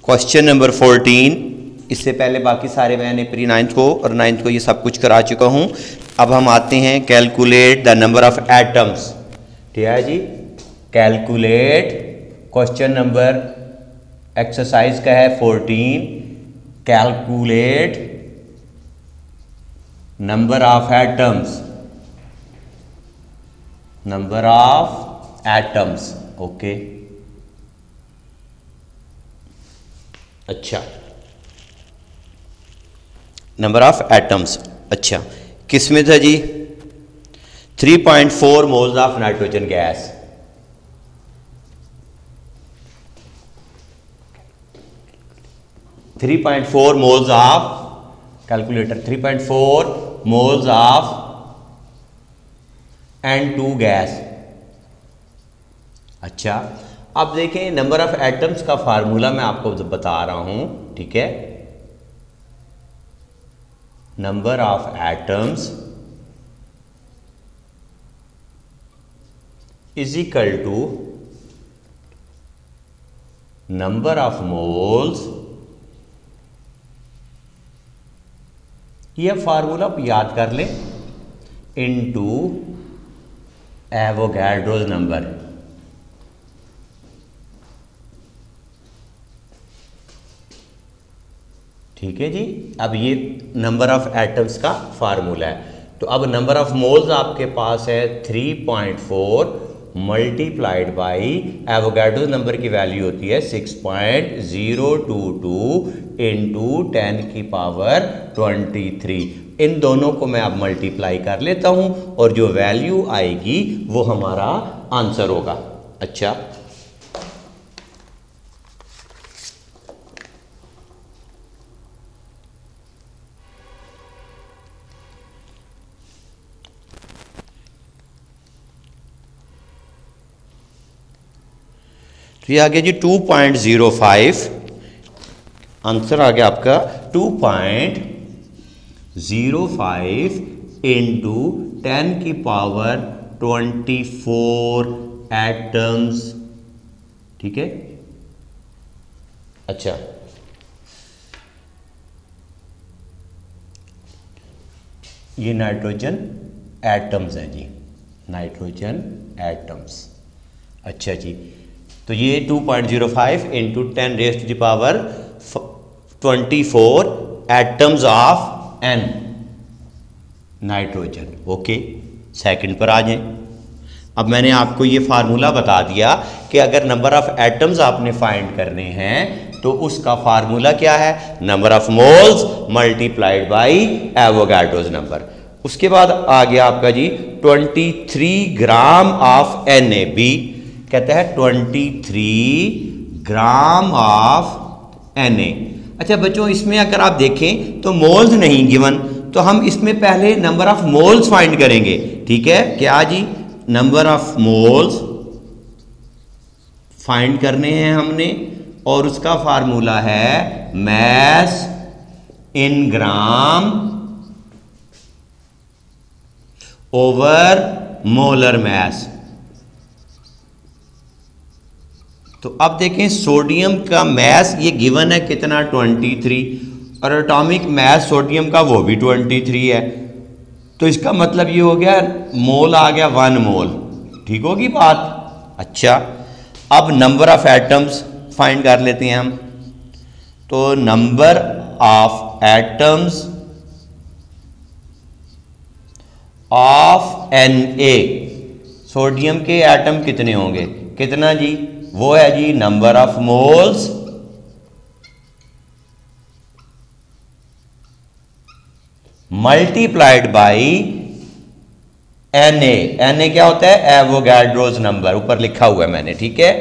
Question number 14। इससे पहले बाकी सारे मैंने प्री 9th को और 9th को ये सब कुछ करा चुका हूँ। अब हम आते हैं calculate the number of atoms. ठीक है जी, कैलकुलेट क्वेश्चन नंबर एक्सरसाइज का है 14। Calculate number of atoms, number of atoms. Okay, अच्छा, नंबर ऑफ एटम्स। अच्छा, किस में था जी? 3.4 moles of nitrogen gas. Moles of, calculator, 3.4 moles of N2 gas. अच्छा, अब देखें नंबर ऑफ एटम्स का फार्मूला मैं आपको बता रहा हूं। ठीक है, number of atoms is equal to number of moles. यह फार्मूला आप याद कर लें, इनटू एवोगैड्रोस नंबर। ठीक है जी, अब ये नंबर ऑफ एटम्स का फार्मूला है। तो अब नंबर ऑफ मोल्स आपके पास है 3.4 मल्टीप्लाइड बाई एवोगैड्रो नंबर की वैल्यू होती है 6.022 इंटू 10 की पावर 23। इन दोनों को मैं अब मल्टीप्लाई कर लेता हूं और जो वैल्यू आएगी वो हमारा आंसर होगा। अच्छा, तो ये आ गया जी 2.05। आंसर आ गया आपका 2.05 इंटू 10 की पावर 24 एटम्स। ठीक है, अच्छा, ये नाइट्रोजन एटम्स हैं जी, नाइट्रोजन एटम्स। अच्छा जी, तो ये 2.05 into 10 raise to the power 24 atoms of N nitrogen. Okay, second पर आ जाएं। अब मैंने आपको ये फार्मूला बता दिया कि अगर नंबर ऑफ एटम्स आपने फाइंड करने हैं तो उसका फार्मूला क्या है? Number of moles multiplied by Avogadro's number. उसके बाद आ गया आपका जी 23 ग्राम ऑफ NaB। कहता है 23 ग्राम ऑफ Na। अच्छा बच्चों, इसमें अगर आप देखें तो मोल्स नहीं गिवन, तो हम इसमें पहले नंबर ऑफ मोल्स फाइंड करेंगे। ठीक है, क्या जी? नंबर ऑफ मोल्स फाइंड करने हैं हमने और उसका फार्मूला है mess in gram over molar mass. तो अब देखें सोडियम का मैस ये गिवन है कितना, 23, और एटॉमिक मैस सोडियम का वो भी 23 है। तो इसका मतलब ये हो गया मोल आ गया 1 मोल। ठीक होगी बात? अच्छा, अब नंबर ऑफ एटम्स फाइंड कर लेते हैं हम। तो number of atoms of Na, sodium के एटम कितने होंगे? कितना जी? वो है जी number of moles multiplied by Na क्या होता है? एवोगैड्रोस नंबर, ऊपर लिखा हुआ है मैंने। ठीक है,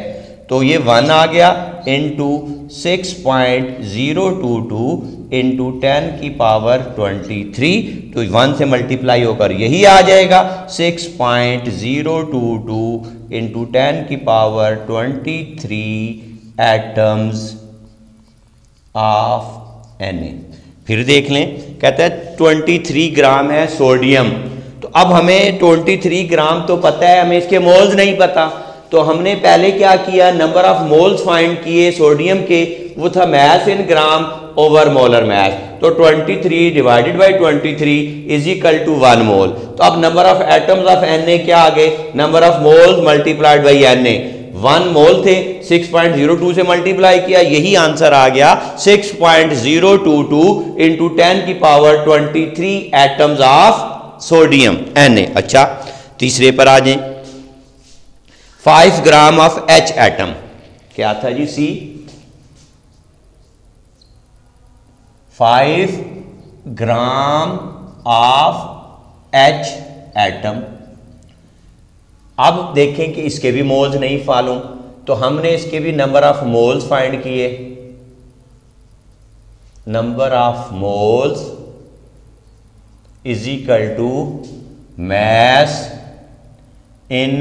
तो ये 1 आ गया इंटू 6.022 इंटू 10 की पावर 23। तो 1 से मल्टीप्लाई होकर यही आ जाएगा 6.022 इंटू 10 की पावर 23 एटम्स ऑफ Na। फिर देख लें, कहता है 23 ग्राम है सोडियम। तो अब हमें 23 ग्राम तो पता है, हमें इसके मोल्स नहीं पता। तो हमने पहले क्या किया, नंबर ऑफ मोल्स फाइंड किए सोडियम के, वो था mass in gram over molar mass. तो 23 divided by 23 is equal to 1 mole. तो अब number of atoms of Na क्या आ गए, number of moles multiplied by Na। 1 mole थे, 6.02 से मल्टीप्लाई किया, यही आंसर आ गया 6.022 इंटू 10 की power 23 atoms of sodium Na। अच्छा, तीसरे पर आ जाए। 5 ग्राम ऑफ H एटम, क्या था जी सी, 5 ग्राम ऑफ H एटम। अब देखें कि इसके भी मोल्स नहीं फालूं, तो हमने इसके भी नंबर ऑफ मोल्स फाइंड किए। Number of moles is equal to mass in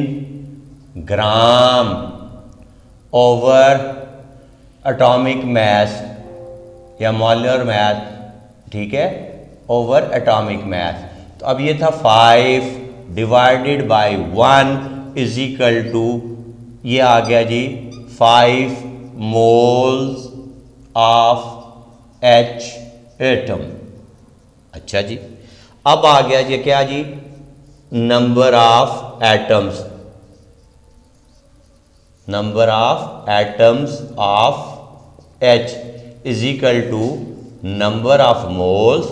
gram over atomic mass या मॉलिक्यूलर मैथ, ठीक है, ओवर एटॉमिक मैथ। तो अब ये था 5 divided by 1 is equal to, ये आ गया जी 5 मोल्स ऑफ H एटम। अच्छा जी, अब आ गया जी क्या जी, number of atoms, number of atoms of H is equal to number of moles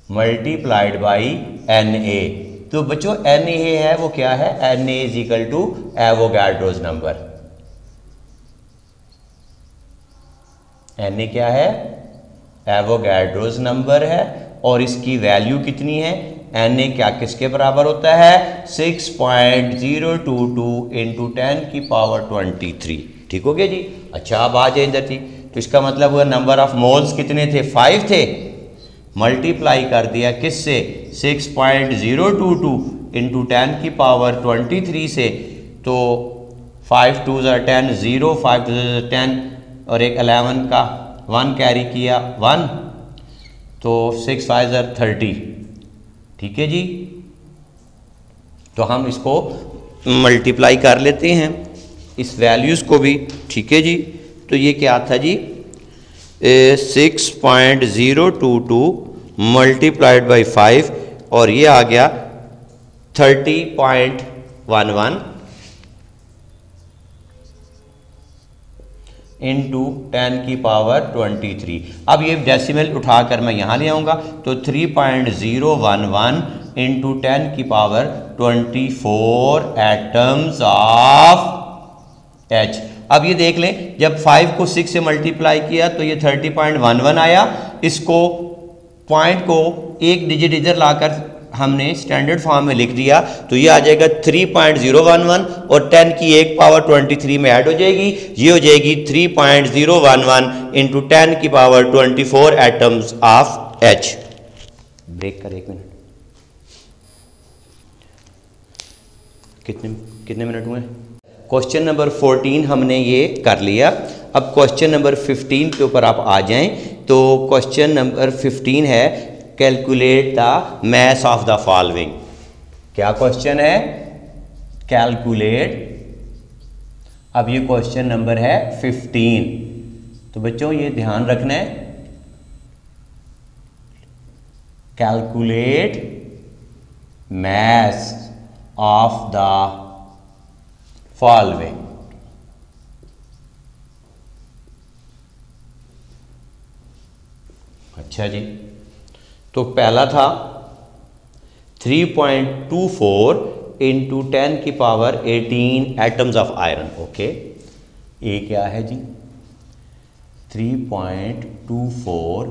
multiplied by Na। तो बच्चों Na है वो क्या है, Na is equal to Avogadro's number. Na क्या है, एवोगाड्रोस नंबर है, और इसकी वैल्यू कितनी है, Na क्या किसके बराबर होता है, 6.022 इंटू 10 की पावर 23। ठीक हो गया जी। अच्छा, अब आ जाए इधर थी, तो इसका मतलब हुआ नंबर ऑफ मोल्स कितने थे, 5 थे, मल्टीप्लाई कर दिया किससे, 6.022 इंटू 10 की पावर 23 से। तो 5 2 10, 0 5 2 10 और एक 11 का 1 कैरी किया 1, तो 6 5 30। ठीक है जी, तो हम इसको मल्टीप्लाई कर लेते हैं इस वैल्यूज़ को भी। ठीक है जी, तो ये क्या था जी, 6.022 मल्टीप्लाइड बाई 5, और ये आ गया 30.11 इंटू 10 की पावर 23। अब ये डेसिमल उठाकर मैं यहाँ ले आऊँगा, तो 3.011 इंटू 10 की पावर 24 एटम्स ऑफ H। अब ये देख लें, जब 5 को 6 से मल्टीप्लाई किया तो ये 30.11 आया। इसको पॉइंट को एक डिजिट इधर लाकर हमने स्टैंडर्ड फॉर्म में लिख दिया, तो ये आ जाएगा 3.011 और 10 की एक पावर 23 में ऐड हो जाएगी, ये हो जाएगी 3.011 इंटू 10 की power 24 atoms of H। Break कर 1 मिनट, कितने मिनट हुए। क्वेश्चन नंबर 14 हमने ये कर लिया। अब क्वेश्चन नंबर 15 के ऊपर आप आ जाएं। तो क्वेश्चन नंबर 15 है, calculate the mass of the following. क्या क्वेश्चन है, कैलकुलेट। अब ये क्वेश्चन नंबर है 15। तो बच्चों ये ध्यान रखना है, calculate mass of the following. अच्छा जी, तो पहला था 3.24 इंटू 10 की power 18 atoms of iron. Okay, ये क्या है जी, 3.24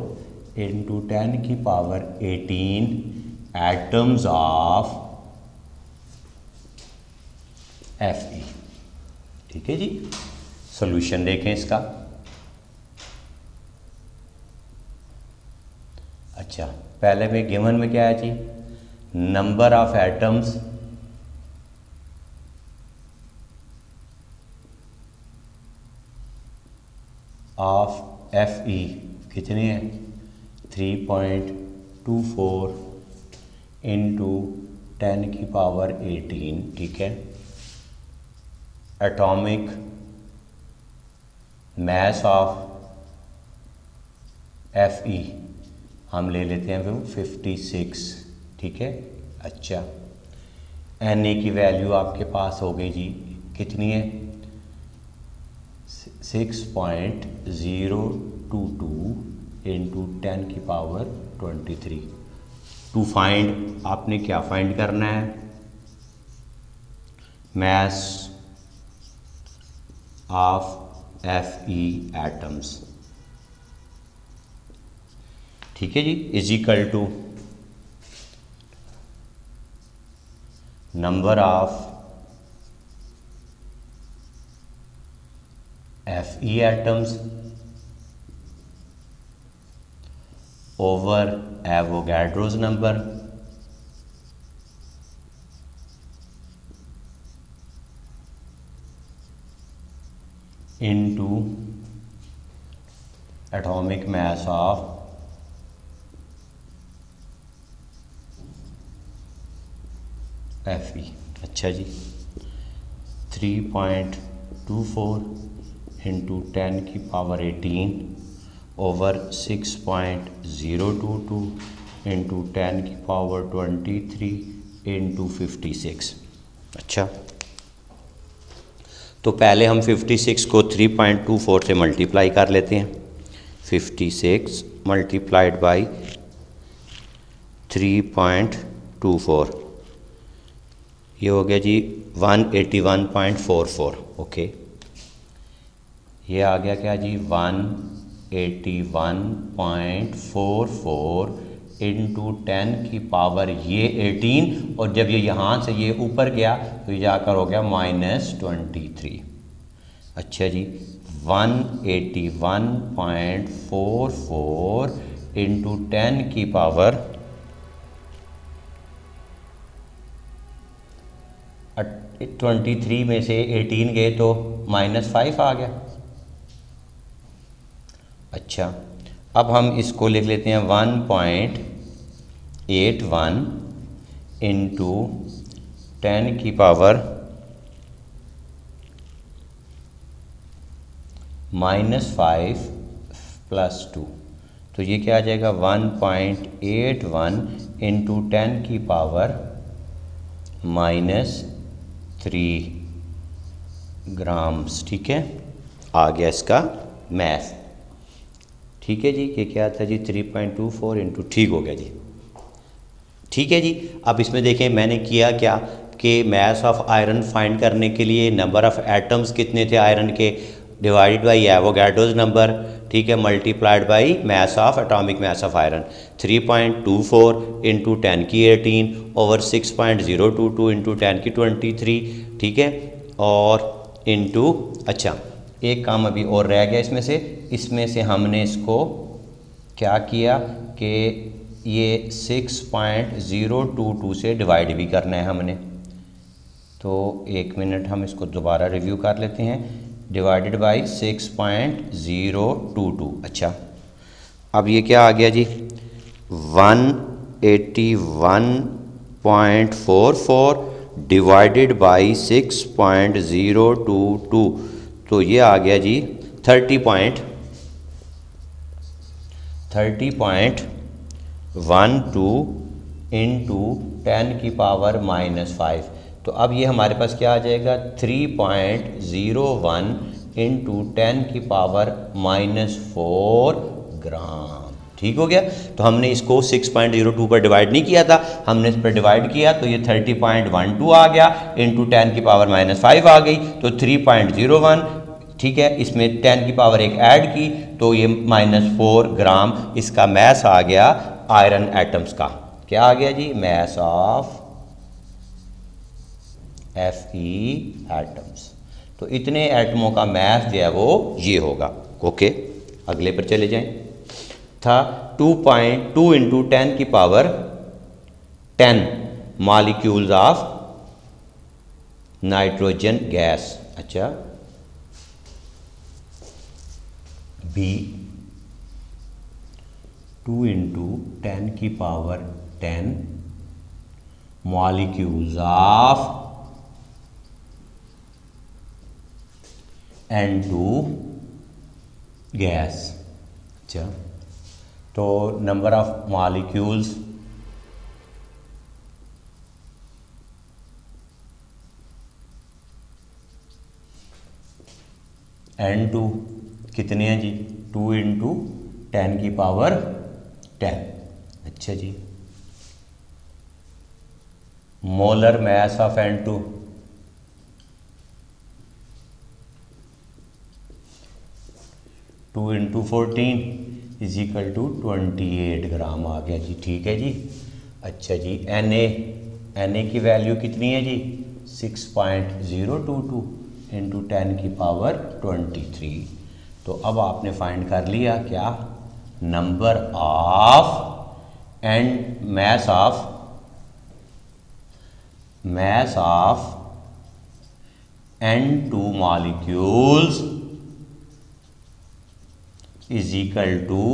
इंटू 10 की पावर 18 एटम्स ऑफ Fe। ठीक है जी, सॉल्यूशन देखें इसका। अच्छा, पहले में गिवन में क्या है जी, number of atoms of Fe कितने हैं, 3.24 इंटू 10 की पावर 18, ठीक है। एटॉमिक मास ऑफ Fe हम ले लेते हैं वो 56, ठीक है। अच्छा, Na की वैल्यू आपके पास हो गई जी, कितनी है? 6.022 इंटू 10 की पावर 23। टू फाइंड, आपने क्या फाइंड करना है? मास ऑफ Fe एटम्स, ठीक है जी, is equal to number of Fe atoms over Avogadro's number into atomic mass of Fe। अच्छा जी, 3.24 इंटू 10 की पावर 18 ओवर 6.022 इंटू 10 की पावर 23 इंटू 56। अच्छा, तो पहले हम 56 को 3.24 से मल्टीप्लाई कर लेते हैं। 56 मल्टीप्लाइड बाई 3.24, ये हो गया जी 181.44। ओके, ये आ गया क्या जी? 181.44 इंटू 10 की पावर ये 18, और जब ये यहाँ से ये ऊपर गया तो ये जाकर हो गया -23। अच्छा जी, 181.44 इंटू 10 की पावर 23 में से 18 गए तो -5 आ गया। अच्छा, अब हम इसको लिख लेते हैं 1.81 इंटू 10 की पावर -5 प्लस 2, तो ये क्या आ जाएगा? 1.81 इंटू 10 की पावर -3 ग्राम्स, ठीक है। आ गया इसका मैथ, ठीक है जी। ये क्या था जी? 3.24 इंटू, ठीक हो गया जी, ठीक है जी। अब इसमें देखें मैंने किया क्या कि मास ऑफ आयरन फाइंड करने के लिए नंबर ऑफ एटम्स कितने थे आयरन के, डिवाइडेड बाई एवोगैड्रोस नंबर, ठीक है, multiplied by mass of atomic mass of iron 3.24 into 10 की 18 ओवर 6.022 इंटू 10 की 23, ठीक है, और इंटू, अच्छा एक काम अभी और रह गया इसमें से हमने इसको क्या किया कि ये 6.022 से डिवाइड भी करना है हमने। तो एक मिनट, हम इसको दोबारा रिव्यू कर लेते हैं। Divided by 6.022। अच्छा, अब ये क्या आ गया जी? 181.44 डिवाइडेड बाई 6.022, तो ये आ गया जी 30.12 इंटू 10 की पावर -5। तो अब ये हमारे पास क्या आ जाएगा? 3.01 इंटू 10 की पावर -4 ग्राम, ठीक हो गया। तो हमने इसको 6.02 पर डिवाइड नहीं किया था, हमने इस पर डिवाइड किया तो ये 30.12 आ गया, इंटू 10 की पावर -5 आ गई, तो 3.01, ठीक है। इसमें 10 की पावर एक ऐड की तो ये -4 ग्राम इसका मैस आ गया आयरन एटम्स का। क्या आ गया जी? Mass of Fe atoms. तो इतने एटमों का मैस जो है वो ये होगा। ओके, अगले पर चले जाएं। था 2.2 इंटू 10 की power 10 molecules of nitrogen gas. अच्छा, बी 2 इंटू 10 की power 10 molecules of N2 gas. अच्छा, तो नंबर ऑफ मॉलिक्यूल्स N2 कितने हैं जी? 2 इंटू 10 की पावर 10। अच्छा जी, molar mass of N2 2 into 14 is equal to 28 gram आ गया जी। ठीक है जी। अच्छा जी, Na की वैल्यू कितनी है जी? 6.022 इंटू 10 की पावर 23। तो अब आपने फाइंड कर लिया क्या? Number of and mass of N2 molecules is equal to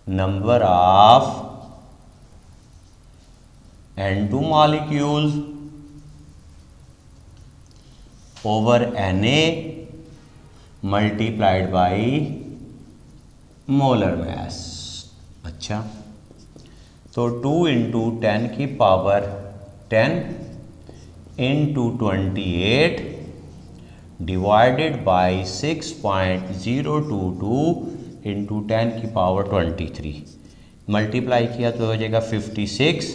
number of N2 molecules over Na multiplied by molar mass. अच्छा, तो 2 इंटू 10 की power 10 into 28 divided by 6.022 into 10 की पावर 23 मल्टीप्लाई किया तो हो जाएगा 56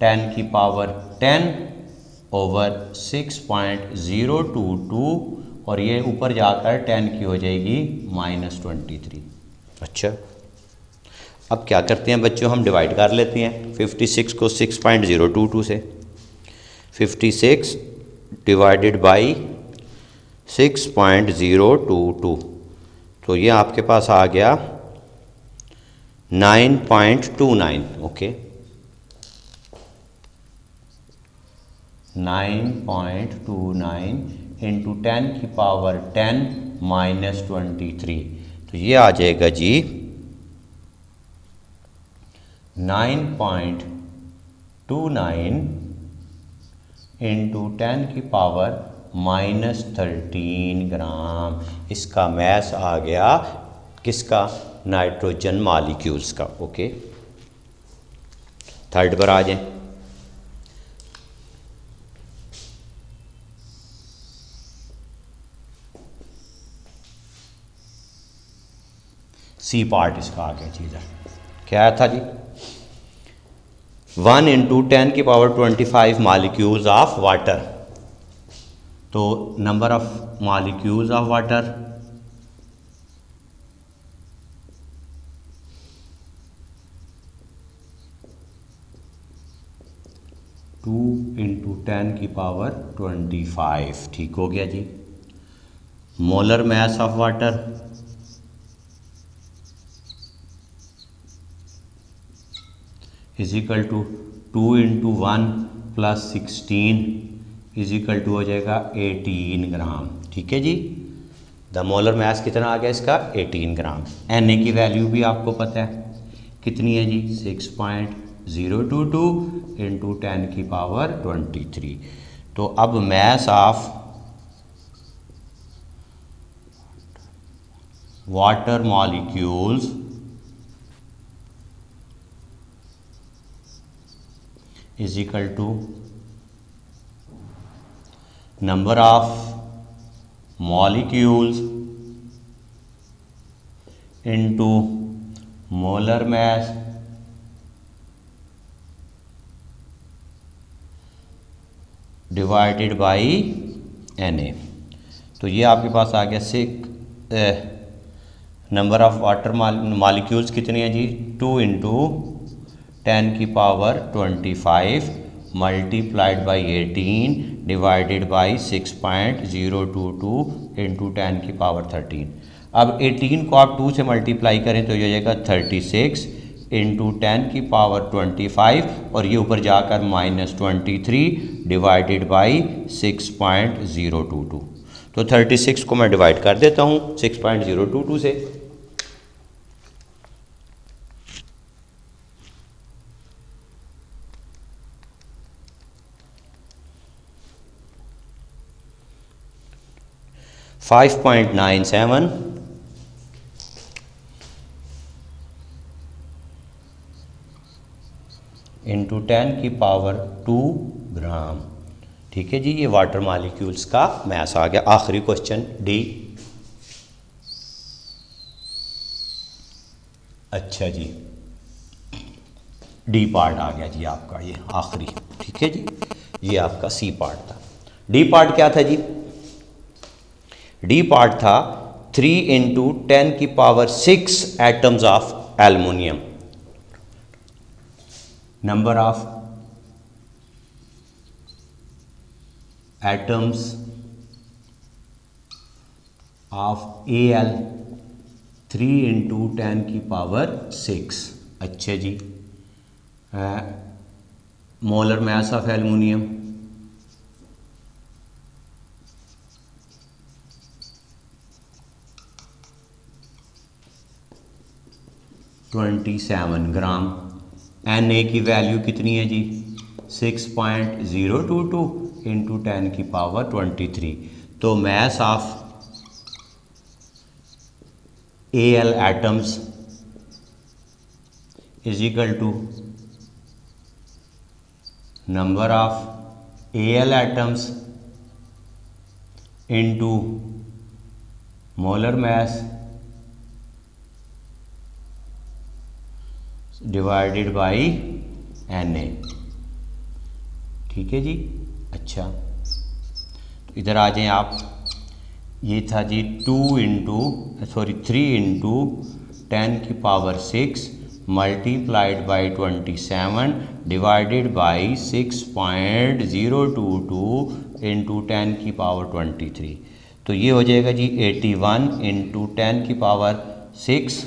10 की पावर 10 ओवर 6.022 और ये ऊपर जाकर 10 की हो जाएगी -23। अच्छा, अब क्या करते हैं बच्चों, हम डिवाइड कर लेते हैं 56 को 6.022 से। 56 डिवाइडेड बाई 6.022 तो ये आपके पास आ गया 9.29। ओके, 9.29 इंटू 10 की पावर 10 -23 तो ये आ जाएगा जी 9.29 इंटू 10 की पावर -13 ग्राम। इसका मैस आ गया किसका? नाइट्रोजन मॉलिक्यूल्स का। ओके, थर्ड पर आ जाए। सी पार्ट इसका आ गया चीज़। क्या था जी? 1 इंटू 10 की पावर 25 मॉलिक्यूल्स ऑफ वाटर। तो number of molecules of water two into 10 की पावर 25। ठीक हो गया जी। Molar mass of water is equal to 2 into 1 plus 16 is equal to हो जाएगा 18 ग्राम। ठीक है जी। द मोलर मास कितना आ गया इसका? 18 ग्राम। Na की वैल्यू भी आपको पता है कितनी है जी? 6.022 इंटू 10 की पावर 23। तो अब मास of water molecules is equal to number of molecules into molar mass divided by Na। तो ये आपके पास आ गया नंबर ऑफ वाटर मॉलिक्यूल्स कितनी है जी? 2 इंटू 10 की power 25 multiplied by 18 divided by 6.022 into 10 की पावर 13। अब 18 को आप 2 से मल्टीप्लाई करें तो ये हो जाएगा 36 इंटू 10 की पावर 25 और ये ऊपर जाकर -23 डिवाइडेड बाई 6.022। तो 36 को मैं डिवाइड कर देता हूँ 6.022 से। 5.97 इंटू 10 की पावर 2 ग्राम। ठीक है जी, ये वाटर मॉलिक्यूल्स का मैस आ गया। आखिरी क्वेश्चन डी। अच्छा जी, डी पार्ट आ गया जी आपका, ये आखिरी। ठीक है जी, ये आपका सी पार्ट था। डी पार्ट क्या था जी? डी पार्ट था 3 इंटू 10 की power 6 atoms of aluminium. Number of atoms of Al 3 into 10 की पावर 6। अच्छा जी, molar mass of aluminium 27 gram. Na की वैल्यू कितनी है जी? 6.022 इंटू 10 की पावर 23। तो mass of Al atoms is equal to number of Al atoms into molar mass divided by Na। ठीक है जी। अच्छा, तो इधर आ जाएं आप। ये था जी 3 इंटू 10 की power 6 multiplied by 27 divided by 6.022 into 10 की पावर 23। तो ये हो जाएगा जी 81 इंटू 10 की पावर 6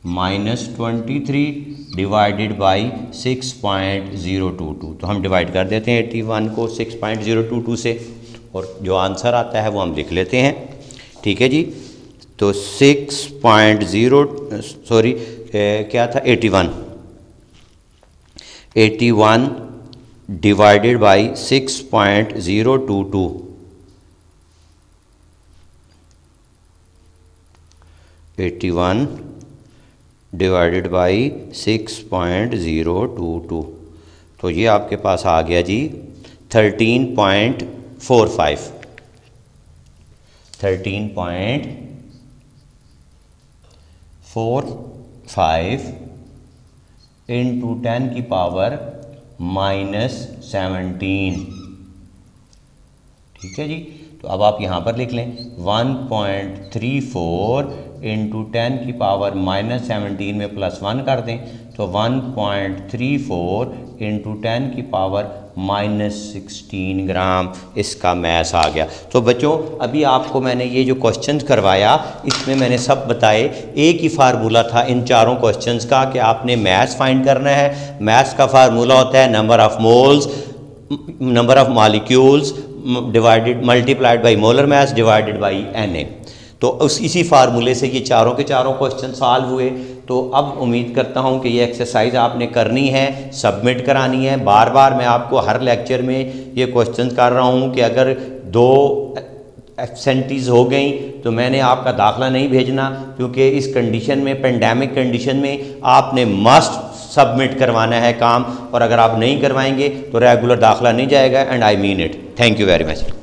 माइनस 23 डिवाइडेड बाई 6.022। तो हम डिवाइड कर देते हैं 81 को 6.022 से, और जो आंसर आता है वो हम लिख लेते हैं। ठीक है जी, तो 81 डिवाइडेड बाई 6.022। 81 divided by 6.022। तो ये आपके पास आ गया जी 13.45। 13.45 इंटू 10 की पावर -17। ठीक है जी, तो अब आप यहाँ पर लिख लें 1.34 इंटू 10 की पावर -17 में +1 कर दें, तो 1.34 इंटू 10 की पावर -16 ग्राम इसका मैस आ गया। तो बच्चों, अभी आपको मैंने ये जो क्वेश्चंस करवाया इसमें मैंने सब बताए। एक ही फार्मूला था इन चारों क्वेश्चंस का कि आपने मैस फाइंड करना है। मैस का फार्मूला होता है number of moles, number of molecules divided multiplied by molar mass divided by Na। तो इसी फार्मूले से ये चारों के चारों क्वेश्चन सॉल्व हुए। तो अब उम्मीद करता हूँ कि ये एक्सरसाइज आपने करनी है, सबमिट करानी है। बार बार मैं आपको हर लेक्चर में ये क्वेश्चन कर रहा हूँ कि अगर 2 एब्सेंटीज़ हो गई तो मैंने आपका दाखिला नहीं भेजना, क्योंकि इस कंडीशन में, पेंडेमिक कंडीशन में आपने मस्ट सबमिट करवाना है काम, और अगर आप नहीं करवाएंगे तो रेगुलर दाखिला नहीं जाएगा। And I mean it. Thank you very much.